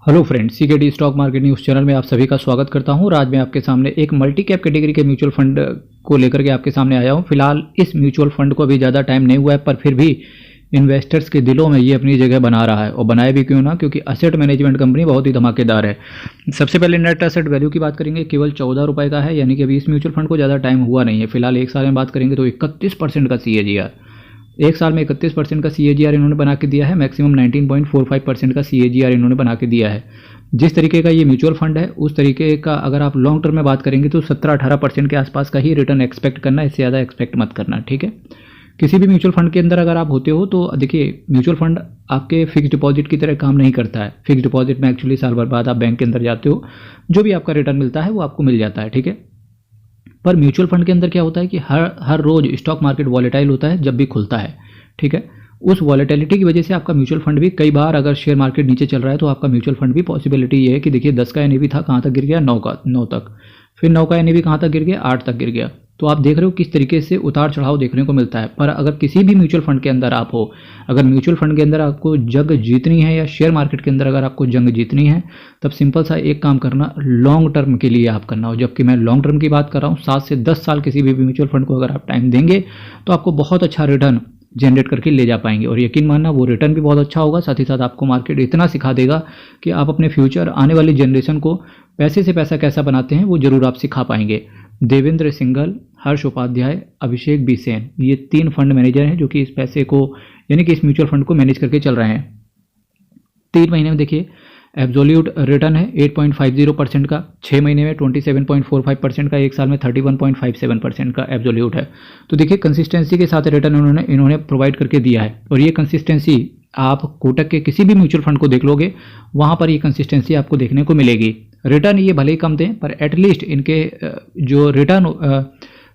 Hello friends, CKD stock market news channel में आप सभी का स्वागत करता हूं। और आज मैं आपके सामने एक मल्टी कैप कैटेगरी के म्यूचुअल फंड को लेकर के आपके सामने आया हूं। फिलहाल इस म्यूचुअल फंड को अभी ज़्यादा टाइम नहीं हुआ है, पर फिर भी इन्वेस्टर्स के दिलों में ये अपनी जगह बना रहा है। और बनाए भी क्यों ना, क्योंकि असेट मैनेजमेंट कंपनी बहुत ही धमाकेदार है। सबसे पहले नेट असेट वैल्यू की बात करेंगे, केवल 14 रुपये का है, यानी कि अभी इस म्यूचुअल फंड को ज़्यादा टाइम हुआ नहीं है। फिलहाल एक साल में बात करेंगे तो 31% का CAGR, एक साल में 31% का CAGR इन्होंने बना के दिया है। मैक्सिमम 19.45% का CAGR इन्होंने बना के दिया है। जिस तरीके का ये म्यूचुअल फंड है, उस तरीके का अगर आप लॉन्ग टर्म में बात करेंगे तो 17-18% के आसपास का ही रिटर्न एक्सपेक्ट करना, इससे ज़्यादा एक्सपेक्ट मत करना, ठीक है। किसी भी म्यूचुअल फंड के अंदर अगर आप होते हो तो देखिए, म्यूचुअल फंड आपके फिक्स डिपॉजिट की तरह काम नहीं करता है। फिक्स डिपॉजिट में एक्चुअली साल भर बाद आप बैंक के अंदर जाते हो, जो भी आपका रिटर्न मिलता है वो आपको मिल जाता है, ठीक है। पर म्यूचुअल फंड के अंदर क्या होता है कि हर रोज़ स्टॉक मार्केट वॉलेटाइल होता है जब भी खुलता है, ठीक है। उस वॉलेटिलिटी की वजह से आपका म्यूचुअल फंड भी कई बार, अगर शेयर मार्केट नीचे चल रहा है तो आपका म्यूचुअल फंड भी पॉसिबिलिटी ये है कि देखिए 10 का NAV था, कहाँ तक गिर गया, 9 तक, फिर 9 का NAV कहाँ तक गिर गया, 8 तक गिर गया। तो आप देख रहे हो किस तरीके से उतार चढ़ाव देखने को मिलता है। पर अगर किसी भी म्यूचुअल फंड के अंदर आप हो, अगर म्यूचुअल फंड के अंदर आपको जंग जीतनी है या शेयर मार्केट के अंदर अगर आपको जंग जीतनी है, तब सिंपल सा एक काम करना, लॉन्ग टर्म के लिए आप करना हो। जबकि मैं लॉन्ग टर्म की बात कर रहा हूँ, 7 से 10 साल किसी भी म्यूचुअल फंड को अगर आप टाइम देंगे तो आपको बहुत अच्छा रिटर्न जनरेट करके ले जा पाएंगे। और यकीन मानना, वो रिटर्न भी बहुत अच्छा होगा। साथ ही साथ आपको मार्केट इतना सिखा देगा कि आप अपने फ्यूचर आने वाली जनरेशन को पैसे से पैसा कैसा बनाते हैं वो जरूर आप सिखा पाएंगे। देवेंद्र सिंघल, हर्ष उपाध्याय, अभिषेक बी सेन, ये 3 फंड मैनेजर हैं जो कि इस पैसे को, यानी कि इस म्यूचुअल फंड को मैनेज करके चल रहे हैं। 3 महीने में देखिए एब्सोल्यूट रिटर्न है 8.50% का, 6 महीने में 27.45% का, एक साल में 31.57% का एब्सोल्यूट है। तो देखिए कंसिस्टेंसी के साथ रिटर्न इन्होंने प्रोवाइड करके दिया है। और ये कंसिस्टेंसी आप कोटक के किसी भी म्यूचुअल फंड को देख लोगे, वहाँ पर ये कंसिस्टेंसी आपको देखने को मिलेगी। रिटर्न ये भले ही कम दें, पर एटलीस्ट इनके जो रिटर्न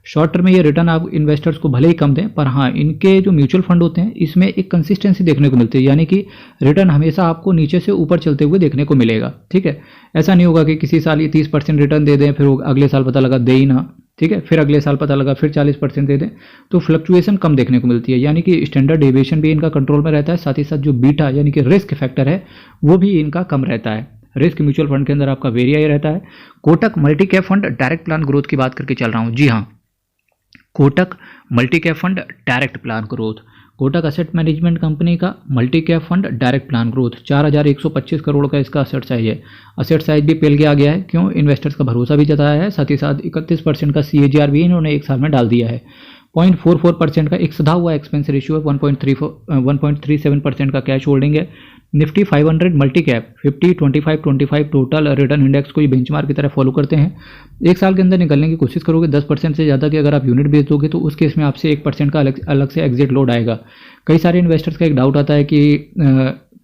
शॉर्ट टर्म में ये रिटर्न आप इन्वेस्टर्स को भले ही कम दें, पर हाँ, इनके जो म्यूचुअल फंड होते हैं इसमें एक कंसिस्टेंसी देखने को मिलती है, यानी कि रिटर्न हमेशा आपको नीचे से ऊपर चलते हुए देखने को मिलेगा, ठीक है। ऐसा नहीं होगा कि किसी साल ये 30% रिटर्न दे दें, फिर अगले साल पता लगा दे ही ना, ठीक है, फिर अगले साल पता लगा फिर 40% दे दें। तो फ्लक्चुएशन कम देखने को मिलती है, यानी कि स्टैंडर्ड डेविएशन भी इनका कंट्रोल में रहता है। साथ ही साथ जो बीटा यानी कि रिस्क फैक्टर है वो भी इनका कम रहता है। रिस्क म्यूचुअल फंड के अंदर आपका वेरिया रहता है। Kotak multi cap fund direct plan growth की बात करके चल रहा हूँ, जी हाँ, Kotak multi cap fund direct plan growth, Kotak asset management company का multi cap fund direct plan growth, 4125 crore का इसका असेट साइज है। असेट साइज भी पेल गया है, क्यों, इन्वेस्टर्स का भरोसा भी जताया है। साथ ही साथ 31% का CAGR भी इन्होंने एक साल में डाल दिया है। 0.44% का एक सधा हुआ एक्सपेंस रेशियो है। 1.37% का कैश होल्डिंग है। Nifty 500 multi cap 50-25-25 total return index को ये बेंचमार्क की तरह फॉलो करते हैं। एक साल के अंदर निकलने की कोशिश करोगे 10% से ज़्यादा की अगर आप यूनिट बेच दोगे तो उस केस में आपसे 1% का अलग से एग्जिट लोड आएगा। कई सारे इन्वेस्टर्स का एक डाउट आता है कि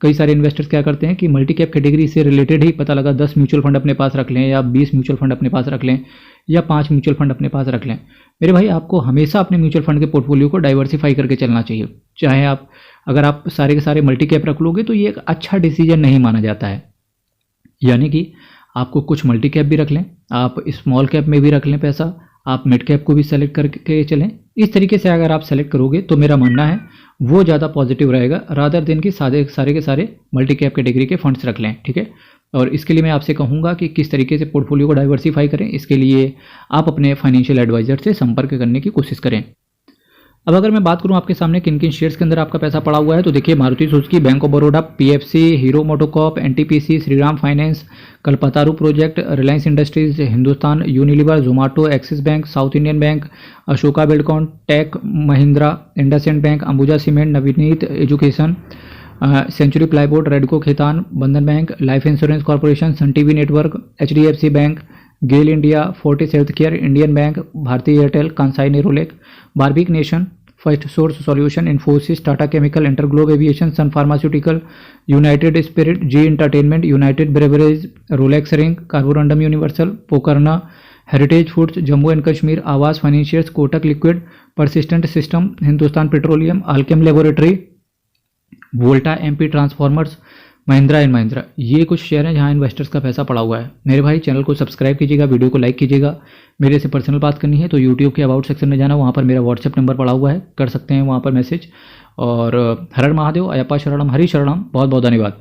कई सारे इन्वेस्टर्स क्या करते हैं कि मल्टी कैप कैटेगरी से रिलेटेड ही पता लगा 10 म्यूचुअल फंड अपने पास रख लें, या 20 म्यूचुअल फंड अपने पास रख लें, या 5 म्यूचुअल फंड अपने पास रख लें। मेरे भाई, आपको हमेशा अपने म्यूचुअल फंड के पोर्टफोलियो को डाइवर्सिफाई करके चलना चाहिए। चाहे अगर आप सारे के सारे मल्टी कैप रख लोगे तो ये एक अच्छा डिसीजन नहीं माना जाता है। यानी कि आपको कुछ मल्टी कैप भी रख लें, आप स्मॉल कैप में भी रख लें पैसा, आप मिड कैप को भी सेलेक्ट करके चलें। इस तरीके से अगर आप सेलेक्ट करोगे तो मेरा मानना है वो ज़्यादा पॉजिटिव रहेगा, रादर देन कि सारे के सारे मल्टी कैप कैटेगरी के फंड्स रख लें, ठीक है। और इसके लिए मैं आपसे कहूँगा कि किस तरीके से पोर्टफोलियो को डाइवर्सिफाई करें, इसके लिए आप अपने फाइनेंशियल एडवाइजर से संपर्क करने की कोशिश करें। अब अगर मैं बात करूं आपके सामने किन किन शेयर्स के अंदर आपका पैसा पड़ा हुआ है, तो देखिए Maruti Suzuki, Bank of Baroda, PFC, Hero MotoCorp, NTPC, Shriram Finance, Kalpataru Project, Reliance Industries, Hindustan Unilever, Zomato, Axis Bank, South Indian Bank, Ashoka Buildcon, Tech Mahindra, IndusInd Bank, Ambuja Cement, Navneet Education, Century Plyboard, Radico Khaitan, Bandhan Bank, Life Insurance Corporation, Sun TV Network, HDFC Bank, GAIL India, Fortis Health Care, Indian Bank, Bharti Airtel, Kansai Nerolac, Barbeque Nation, Firstsource Solution, Infosys, Tata chemical, InterGlobe Aviation, Sun Pharmaceutical, United Spirit, Zee Entertainment, United Brewery, Rolex Ring, Carborundum Universal, Pokarna, Heritage Foods, Jammu and Kashmir, Aavas Financiers, Kotak Liquid, Persistent System, Hindustan Petroleum, Alkem Laboratory, Volta MP Transformers, Mahindra and Mahindra. ये कुछ share हैं जहां investors का पैसा पड़ा हुआ है। मेरे भाई, चैनल को सब्सक्राइब कीजिएगा, वीडियो को लाइक कीजिएगा। मेरे से पर्सनल बात करनी है तो यूट्यूब के अबाउट सेक्शन में जाना, वहाँ पर मेरा व्हाट्सएप नंबर पड़ा हुआ है, कर सकते हैं वहाँ पर मैसेज। और हर हर महादेव, अयप्पा शरणम, हरि शरणम। बहुत बहुत धन्यवाद।